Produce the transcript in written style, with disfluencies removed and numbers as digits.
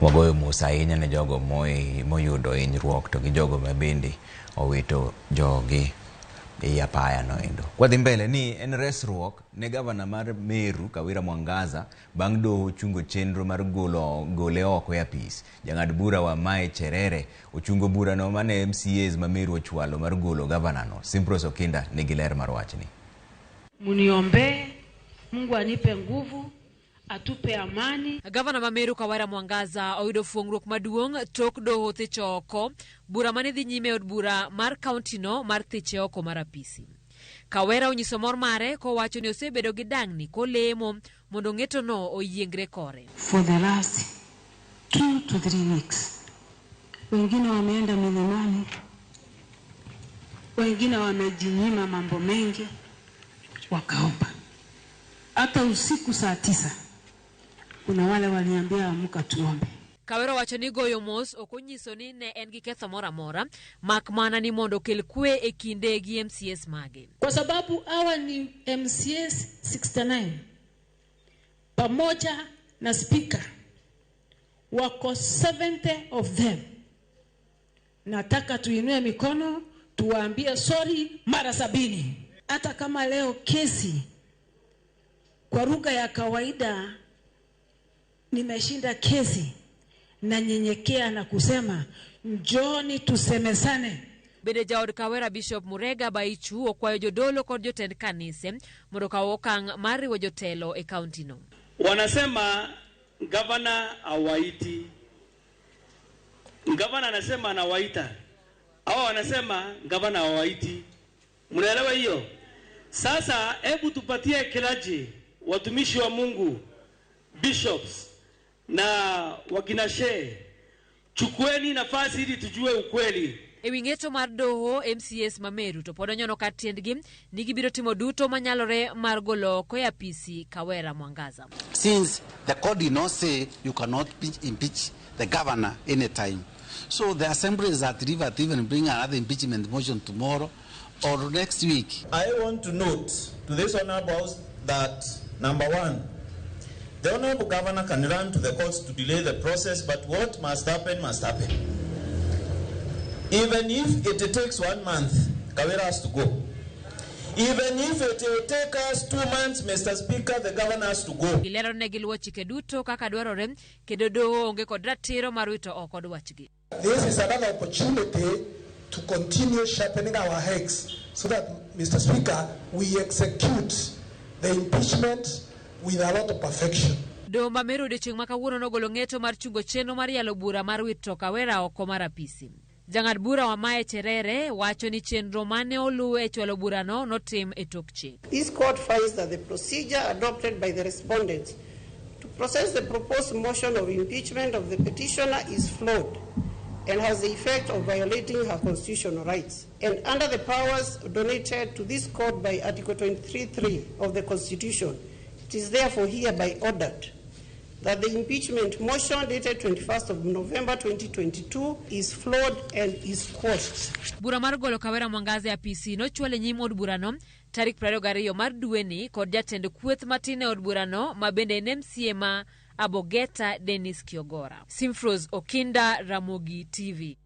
Wagoyo musa inya ne jogo moyudo hinyruok to gi jogo mabindi owito jogi e apaya no endo. Kwadhi mbele ni en resruok ne gavana mar Meru Kawira Mwangaza bang' doho chungo chenro mar gole oko e apis. Jang'ad bura wa Mae Cherere ochungo bura no mane MCAs ma Meru ochwalo mar golo gavana no. Simpros Okinda nigi ler mar wachni. Muniombe Mungu anipe nguvu, atupe amani. Gavana wa Meru Kawira Mwangaza oyudo fuong'ruok maduong' tok doho thiche oko bura mane dhi nyime od bura mar kaunti no mar thiche oko mar apisi. Kawira onyiso mor mare kowacho ni osebedo gi dang'ni kolemo mondo ng'eto no oyiengre kore. For the last 2 to 3 weeks, wengine wameenda milimani, wengine wamejinyima mambo mengi, wakaomba. Hata usiku saa 9 kuna wale waliambia amuka tuombe. Kawira wacho ni goyo mos okonyiso ni ne en gi ketho mora mora, mak mana ni mondo kel kwe e kinde gi MCAs mage. Kwa sababu hawa ni MCAs 69 pamoja na speaker wako 70 of them. Nataka tuinue mikono tuwaambie sorry mara 70. Hata kama leo kesi kwa lugha ya kawaida nimeshinda kesi, na nyenyekea na kusema njoni tusemesane. Bende jaod Kawira Bishop Murega Baichu okwayo jodolo kod jotend kanise mondo kaw okang' mar riwo jotelo e kaunti no. Wanasema gavana hawaiti. Gavana anasema anawaita. Hao wanasema gavana hawaiti. Mnaelewa hiyo? Sasa hebu tupatie kilaji watumishi wa Mungu, bishops na wakinashe, chukueni nafasi ili tujue ukweli. Ewi ng'eto mar doho MCAs ma Meru to pod onyono ka tiendgi ni gibiro timo duto manyalore mar golo oko e apisi Kawira Mwangaza. Since the court did not say you cannot impeach the governor anytime, so the assembly is at liberty to even bring another impeachment motion tomorrow or next week. I want to note to this honorable house that number 1, the honorable governor can run to the courts to delay the process, but what must happen must happen. Even if it takes 1 month, Kawira has to go. Even if it will take us 2 months, Mr. Speaker, the governor has to go. Gilero ne giluwo chike duto kaka dwarore kendo doho onge kod ratiro mar wito oko dwachgi. This is another opportunity to continue sharpening our heads so that, Mr. Speaker, we execute the impeachment with a lot of perfection. Doho ma Meru odiochieng' ma kawuono nogolo ng'eto mar chungo chenro mar yalo bura mar wito Kawira oko mar apisi. Jang'ad bura wa Mae Cherere wacho ni chenro mane oluwe e chwalo bura no notim e tok chik. This court finds that the procedure adopted by the respondents to process the proposed motion of impeachment of the petitioner is flawed and has the effect of violating her constitutional rights. And under the powers donated to this court by Article 23(3) of the Constitution, it is therefore hereby ordered that the impeachment motion dated 21st of November 2022 is flawed and is quashed. Bura mar golo Kawira Mwangaza ya PC no chwale nyim od bura no tarik 22 mar dweni kod jatend kweth matine od bura no mabende MCA ma Abogeta Dennis Kiogora. Simpros Okinda, Ramogi TV.